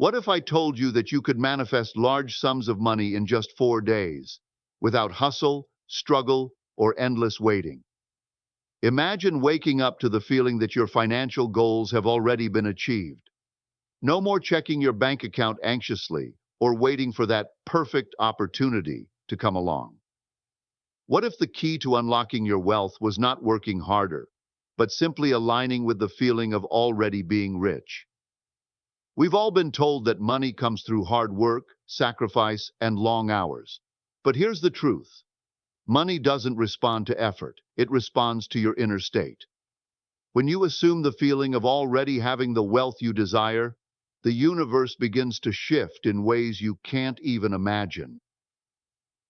What if I told you that you could manifest large sums of money in just 4 days, without hustle, struggle, or endless waiting? Imagine waking up to the feeling that your financial goals have already been achieved. No more checking your bank account anxiously or waiting for that perfect opportunity to come along. What if the key to unlocking your wealth was not working harder, but simply aligning with the feeling of already being rich? We've all been told that money comes through hard work, sacrifice, and long hours. But here's the truth. Money doesn't respond to effort. It responds to your inner state. When you assume the feeling of already having the wealth you desire, the universe begins to shift in ways you can't even imagine.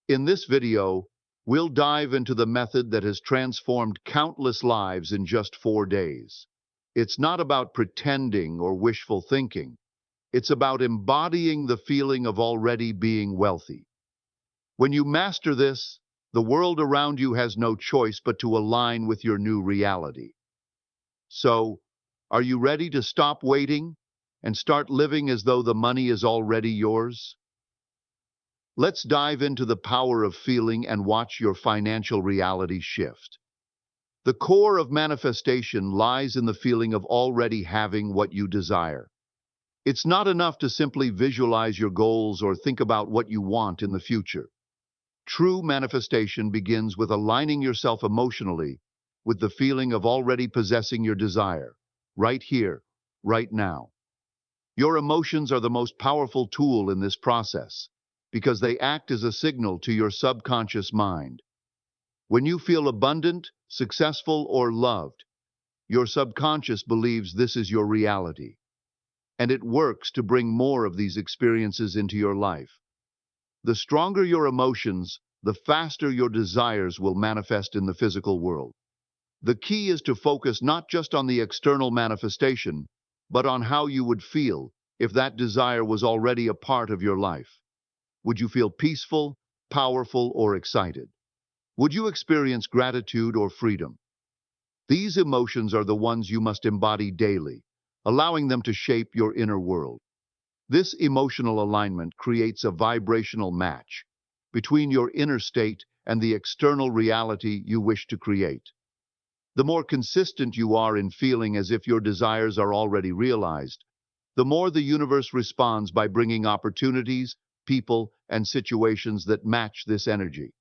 In this video, we'll dive into the method that has transformed countless lives in just 4 days. It's not about pretending or wishful thinking. It's about embodying the feeling of already being wealthy. When you master this, the world around you has no choice but to align with your new reality. So, are you ready to stop waiting and start living as though the money is already yours? Let's dive into the power of feeling and watch your financial reality shift. The core of manifestation lies in the feeling of already having what you desire. It's not enough to simply visualize your goals or think about what you want in the future. True manifestation begins with aligning yourself emotionally with the feeling of already possessing your desire, right here, right now. Your emotions are the most powerful tool in this process because they act as a signal to your subconscious mind. When you feel abundant, successful, or loved, your subconscious believes this is your reality, and it works to bring more of these experiences into your life. The stronger your emotions, the faster your desires will manifest in the physical world. The key is to focus not just on the external manifestation, but on how you would feel if that desire was already a part of your life. Would you feel peaceful, powerful, or excited? Would you experience gratitude or freedom? These emotions are the ones you must embody daily, allowing them to shape your inner world. This emotional alignment creates a vibrational match between your inner state and the external reality you wish to create. The more consistent you are in feeling as if your desires are already realized, the more the universe responds by bringing opportunities, people, and situations that match this energy.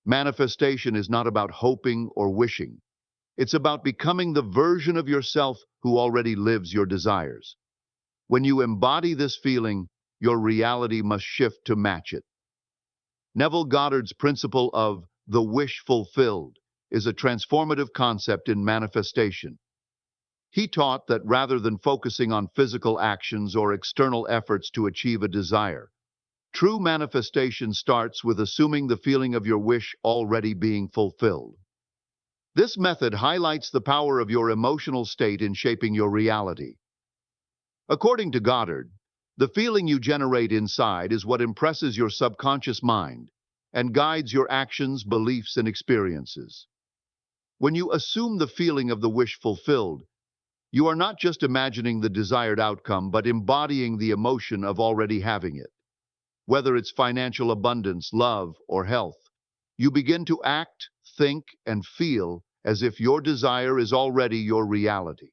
Manifestation is not about hoping or wishing. It's about becoming the version of yourself who already lives your desires. When you embody this feeling, your reality must shift to match it. Neville Goddard's principle of the wish fulfilled is a transformative concept in manifestation. He taught that rather than focusing on physical actions or external efforts to achieve a desire, true manifestation starts with assuming the feeling of your wish already being fulfilled. This method highlights the power of your emotional state in shaping your reality. According to Goddard, the feeling you generate inside is what impresses your subconscious mind and guides your actions, beliefs, and experiences. When you assume the feeling of the wish fulfilled, you are not just imagining the desired outcome, but embodying the emotion of already having it. Whether it's financial abundance, love, or health, you begin to act, think, and feel as if your desire is already your reality.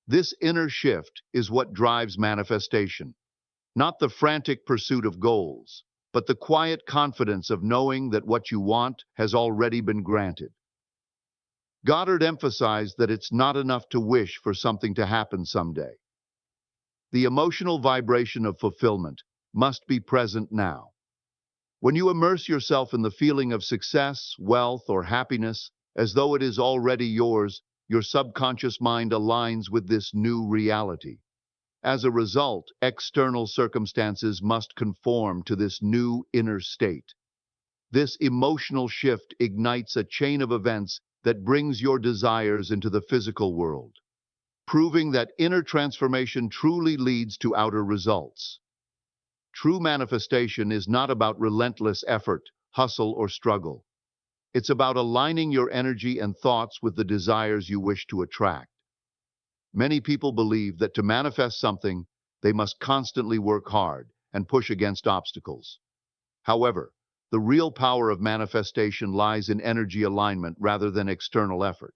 This inner shift is what drives manifestation, not the frantic pursuit of goals, but the quiet confidence of knowing that what you want has already been granted. Goddard emphasized that it's not enough to wish for something to happen someday. The emotional vibration of fulfillment must be present now. When you immerse yourself in the feeling of success, wealth, or happiness, as though it is already yours, your subconscious mind aligns with this new reality. As a result, external circumstances must conform to this new inner state. This emotional shift ignites a chain of events that brings your desires into the physical world, proving that inner transformation truly leads to outer results. True manifestation is not about relentless effort, hustle, or struggle. It's about aligning your energy and thoughts with the desires you wish to attract. Many people believe that to manifest something, They must constantly work hard and push against obstacles. However, the real power of manifestation lies in energy alignment rather than external effort.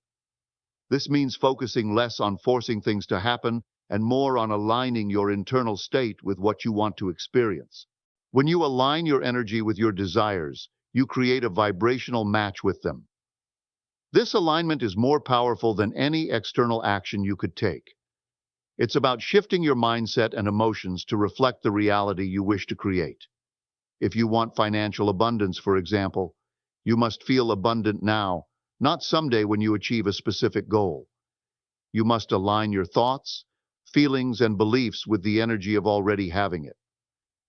This means focusing less on forcing things to happen and more on aligning your internal state with what you want to experience. When you align your energy with your desires, you create a vibrational match with them. This alignment is more powerful than any external action you could take. It's about shifting your mindset and emotions to reflect the reality you wish to create. If you want financial abundance, for example, you must feel abundant now, not someday when you achieve a specific goal. You must align your thoughts, feelings, and beliefs with the energy of already having it.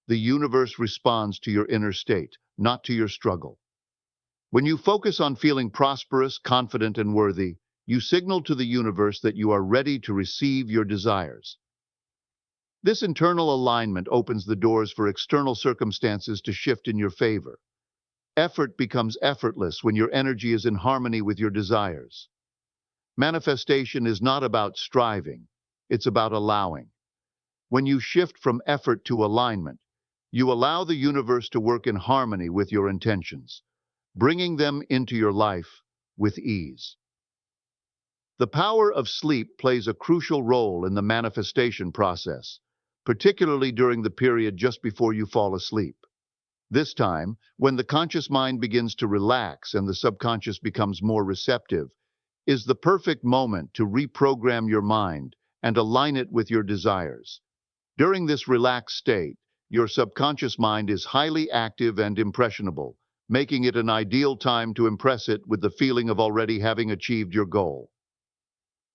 The universe responds to your inner state, not to your struggle. When you focus on feeling prosperous, confident, and worthy, you signal to the universe that you are ready to receive your desires. This internal alignment opens the doors for external circumstances to shift in your favor. Effort becomes effortless when your energy is in harmony with your desires. Manifestation is not about striving, it's about allowing. When you shift from effort to alignment, you allow the universe to work in harmony with your intentions, bringing them into your life with ease. The power of sleep plays a crucial role in the manifestation process, particularly during the period just before you fall asleep. This time, when the conscious mind begins to relax and the subconscious becomes more receptive, is the perfect moment to reprogram your mind and align it with your desires. During this relaxed state, your subconscious mind is highly active and impressionable, making it an ideal time to impress it with the feeling of already having achieved your goal.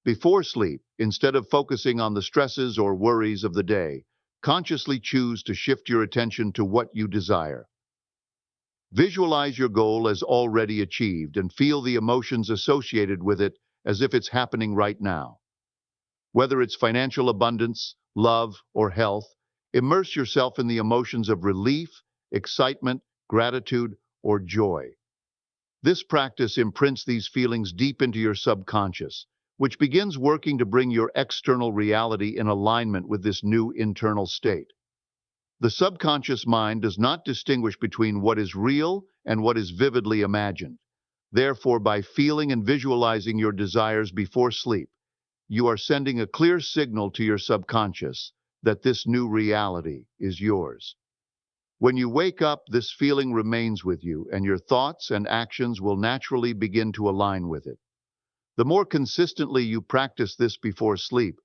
Before sleep, instead of focusing on the stresses or worries of the day, consciously choose to shift your attention to what you desire. Visualize your goal as already achieved and feel the emotions associated with it as if it's happening right now. Whether it's financial abundance, love, or health, immerse yourself in the emotions of relief, excitement, gratitude, or joy. This practice imprints these feelings deep into your subconscious, which begins working to bring your external reality in alignment with this new internal state. The subconscious mind does not distinguish between what is real and what is vividly imagined. Therefore, by feeling and visualizing your desires before sleep, you are sending a clear signal to your subconscious that this new reality is yours. When you wake up, this feeling remains with you, and your thoughts and actions will naturally begin to align with it. The more consistently you practice this before sleep,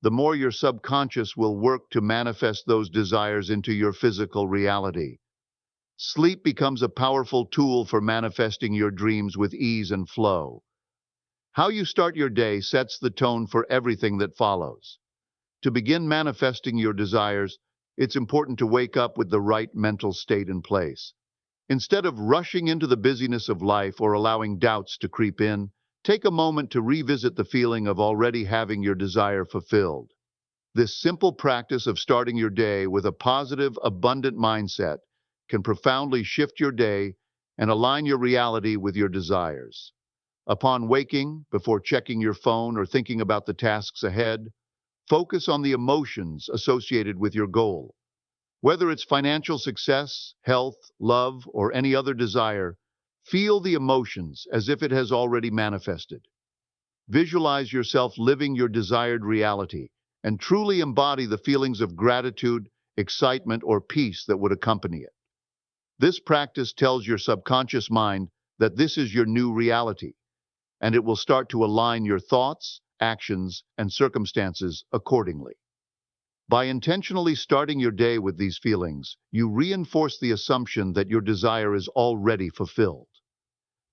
the more your subconscious will work to manifest those desires into your physical reality. Sleep becomes a powerful tool for manifesting your dreams with ease and flow. How you start your day sets the tone for everything that follows. To begin manifesting your desires, it's important to wake up with the right mental state in place. Instead of rushing into the busyness of life or allowing doubts to creep in, take a moment to revisit the feeling of already having your desire fulfilled. This simple practice of starting your day with a positive, abundant mindset can profoundly shift your day and align your reality with your desires. Upon waking, before checking your phone or thinking about the tasks ahead, focus on the emotions associated with your goal. Whether it's financial success, health, love, or any other desire, feel the emotions as if it has already manifested. Visualize yourself living your desired reality and truly embody the feelings of gratitude, excitement, or peace that would accompany it. This practice tells your subconscious mind that this is your new reality, and it will start to align your thoughts, actions, and circumstances accordingly. By intentionally starting your day with these feelings, you reinforce the assumption that your desire is already fulfilled.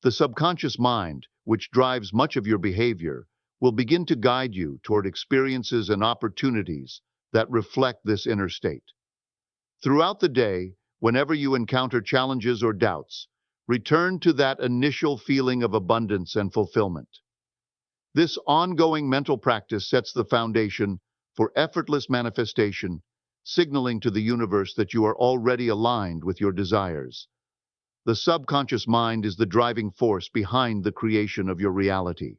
The subconscious mind, which drives much of your behavior, will begin to guide you toward experiences and opportunities that reflect this inner state. Throughout the day, whenever you encounter challenges or doubts, return to that initial feeling of abundance and fulfillment. This ongoing mental practice sets the foundation for effortless manifestation, signaling to the universe that you are already aligned with your desires. The subconscious mind is the driving force behind the creation of your reality.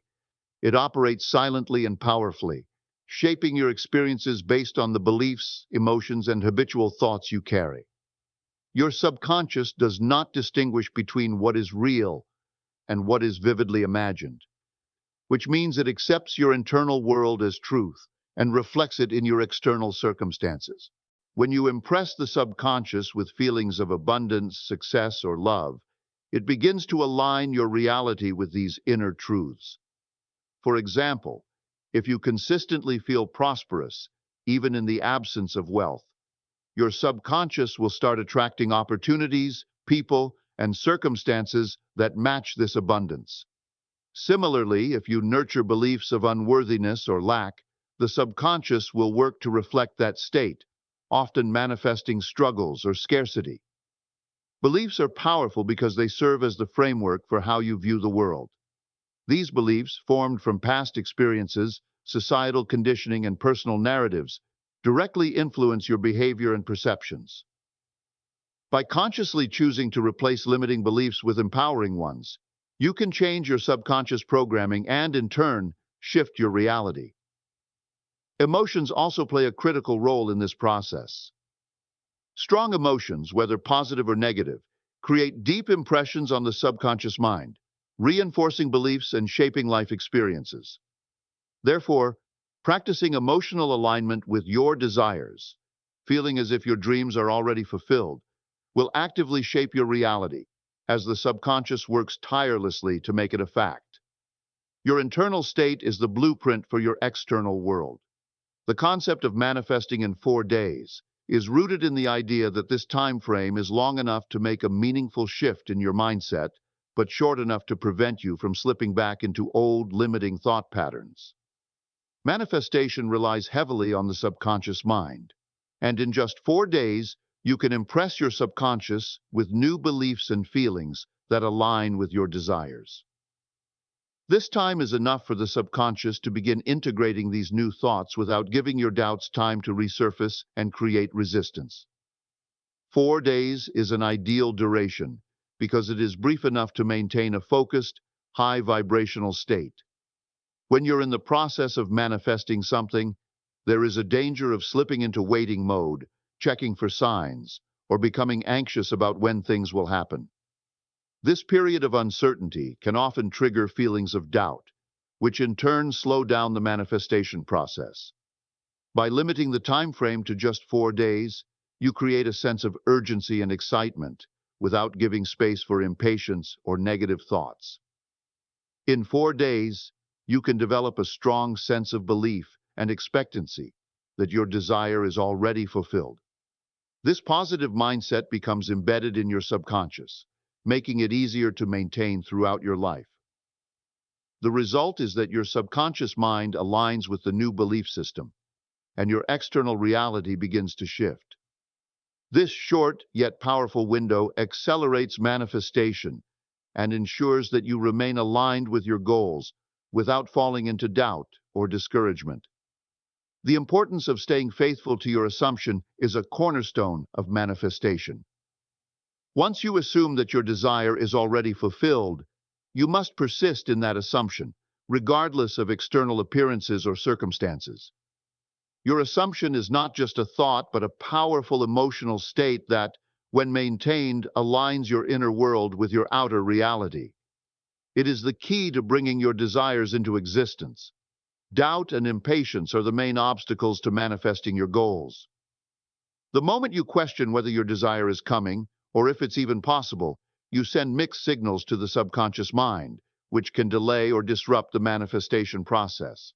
It operates silently and powerfully, shaping your experiences based on the beliefs, emotions, and habitual thoughts you carry. Your subconscious does not distinguish between what is real and what is vividly imagined, which means it accepts your internal world as truth and reflects it in your external circumstances. When you impress the subconscious with feelings of abundance, success, or love, it begins to align your reality with these inner truths. For example, if you consistently feel prosperous, even in the absence of wealth, your subconscious will start attracting opportunities, people, and circumstances that match this abundance. Similarly, if you nurture beliefs of unworthiness or lack, the subconscious will work to reflect that state, often manifesting struggles or scarcity. Beliefs are powerful because they serve as the framework for how you view the world. These beliefs, formed from past experiences, societal conditioning, and personal narratives, directly influence your behavior and perceptions. By consciously choosing to replace limiting beliefs with empowering ones, you can change your subconscious programming and, in turn, shift your reality. Emotions also play a critical role in this process. Strong emotions, whether positive or negative, create deep impressions on the subconscious mind, reinforcing beliefs and shaping life experiences. Therefore, practicing emotional alignment with your desires, feeling as if your dreams are already fulfilled, will actively shape your reality as the subconscious works tirelessly to make it a fact. Your internal state is the blueprint for your external world. The concept of manifesting in 4 days is rooted in the idea that this time frame is long enough to make a meaningful shift in your mindset, but short enough to prevent you from slipping back into old, limiting thought patterns. Manifestation relies heavily on the subconscious mind, and in just 4 days, you can impress your subconscious with new beliefs and feelings that align with your desires. This time is enough for the subconscious to begin integrating these new thoughts without giving your doubts time to resurface and create resistance. 4 days is an ideal duration because it is brief enough to maintain a focused, high vibrational state. When you're in the process of manifesting something, there is a danger of slipping into waiting mode, checking for signs, or becoming anxious about when things will happen. This period of uncertainty can often trigger feelings of doubt, which in turn slow down the manifestation process. By limiting the time frame to just 4 days, you create a sense of urgency and excitement without giving space for impatience or negative thoughts. In 4 days, you can develop a strong sense of belief and expectancy that your desire is already fulfilled. This positive mindset becomes embedded in your subconscious, making it easier to maintain throughout your life. The result is that your subconscious mind aligns with the new belief system, and your external reality begins to shift. This short yet powerful window accelerates manifestation and ensures that you remain aligned with your goals without falling into doubt or discouragement. The importance of staying faithful to your assumption is a cornerstone of manifestation. Once you assume that your desire is already fulfilled, you must persist in that assumption, regardless of external appearances or circumstances. Your assumption is not just a thought, but a powerful emotional state that, when maintained, aligns your inner world with your outer reality. It is the key to bringing your desires into existence. Doubt and impatience are the main obstacles to manifesting your goals. The moment you question whether your desire is coming, or if it's even possible, you send mixed signals to the subconscious mind, which can delay or disrupt the manifestation process.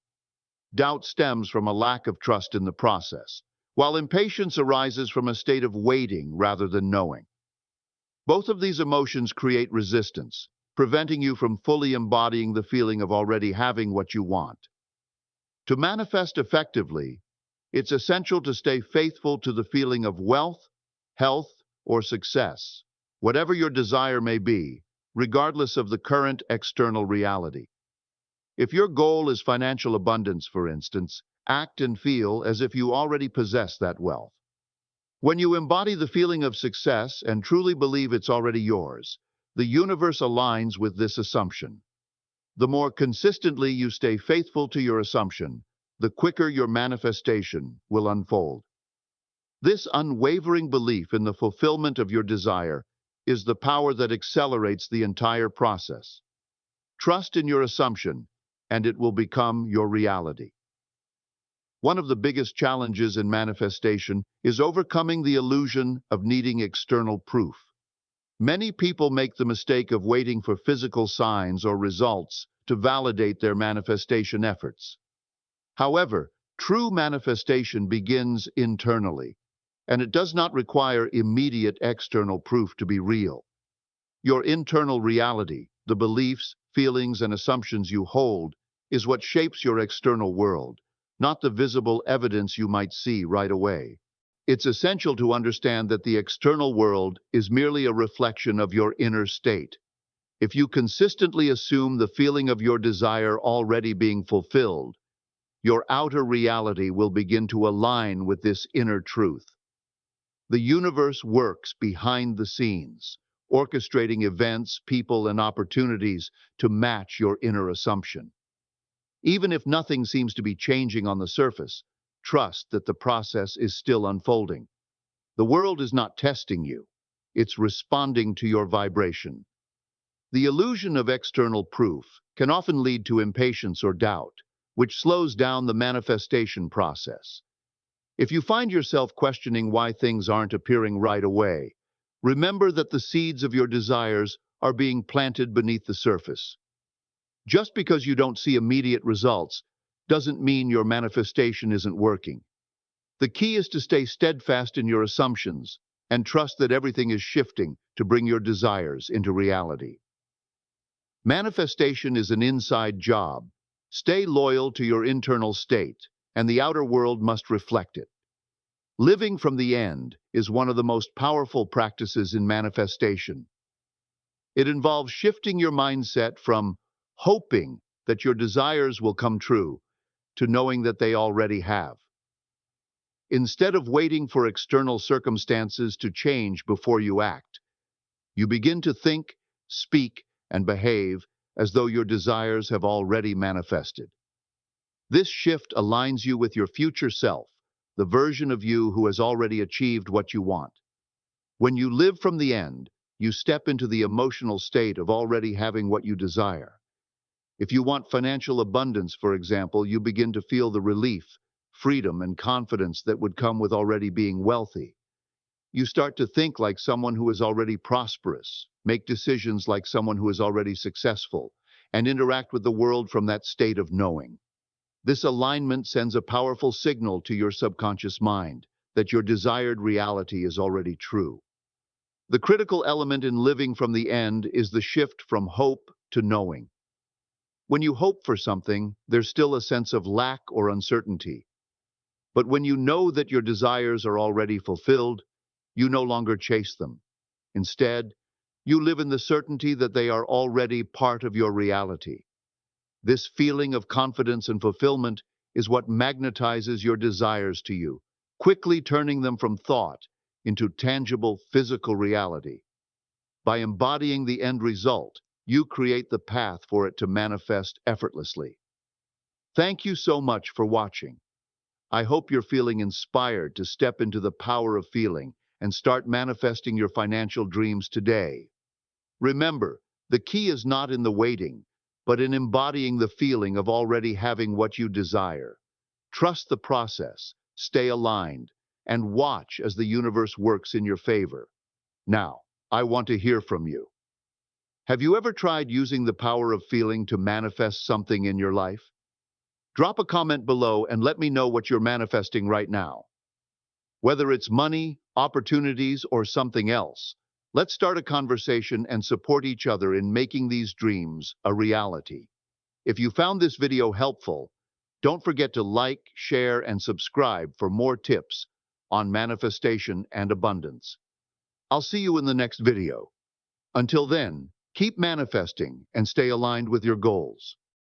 Doubt stems from a lack of trust in the process, while impatience arises from a state of waiting rather than knowing. Both of these emotions create resistance, preventing you from fully embodying the feeling of already having what you want. To manifest effectively, it's essential to stay faithful to the feeling of wealth, health, or success, whatever your desire may be, regardless of the current external reality. If your goal is financial abundance, for instance, act and feel as if you already possess that wealth. When you embody the feeling of success and truly believe it's already yours, the universe aligns with this assumption. The more consistently you stay faithful to your assumption, the quicker your manifestation will unfold. This unwavering belief in the fulfillment of your desire is the power that accelerates the entire process. Trust in your assumption, and it will become your reality. One of the biggest challenges in manifestation is overcoming the illusion of needing external proof. Many people make the mistake of waiting for physical signs or results to validate their manifestation efforts. However, true manifestation begins internally, and it does not require immediate external proof to be real. Your internal reality, the beliefs, feelings, and assumptions you hold, is what shapes your external world, not the visible evidence you might see right away. It's essential to understand that the external world is merely a reflection of your inner state. If you consistently assume the feeling of your desire already being fulfilled, your outer reality will begin to align with this inner truth. The universe works behind the scenes, orchestrating events, people, and opportunities to match your inner assumption. Even if nothing seems to be changing on the surface, trust that the process is still unfolding. The world is not testing you. It's responding to your vibration. The illusion of external proof can often lead to impatience or doubt, which slows down the manifestation process. If you find yourself questioning why things aren't appearing right away, remember that the seeds of your desires are being planted beneath the surface. Just because you don't see immediate results doesn't mean your manifestation isn't working. The key is to stay steadfast in your assumptions and trust that everything is shifting to bring your desires into reality. Manifestation is an inside job. Stay loyal to your internal state, and the outer world must reflect it. Living from the end is one of the most powerful practices in manifestation. It involves shifting your mindset from hoping that your desires will come true to knowing that they already have. Instead of waiting for external circumstances to change before you act, you begin to think, speak, and behave as though your desires have already manifested. This shift aligns you with your future self, the version of you who has already achieved what you want. When you live from the end, you step into the emotional state of already having what you desire. If you want financial abundance, for example, you begin to feel the relief, freedom, and confidence that would come with already being wealthy. You start to think like someone who is already prosperous, make decisions like someone who is already successful, and interact with the world from that state of knowing. This alignment sends a powerful signal to your subconscious mind that your desired reality is already true. The critical element in living from the end is the shift from hope to knowing. When you hope for something, there's still a sense of lack or uncertainty. But when you know that your desires are already fulfilled, you no longer chase them. Instead, you live in the certainty that they are already part of your reality. This feeling of confidence and fulfillment is what magnetizes your desires to you, quickly turning them from thought into tangible physical reality. By embodying the end result, you create the path for it to manifest effortlessly. Thank you so much for watching. I hope you're feeling inspired to step into the power of feeling and start manifesting your financial dreams today. Remember, the key is not in the waiting, but in embodying the feeling of already having what you desire. Trust the process, stay aligned, and watch as the universe works in your favor. Now, I want to hear from you. Have you ever tried using the power of feeling to manifest something in your life? Drop a comment below and let me know what you're manifesting right now. Whether it's money, opportunities, or something else, let's start a conversation and support each other in making these dreams a reality. If you found this video helpful, don't forget to like, share, and subscribe for more tips on manifestation and abundance. I'll see you in the next video. Until then, keep manifesting and stay aligned with your goals.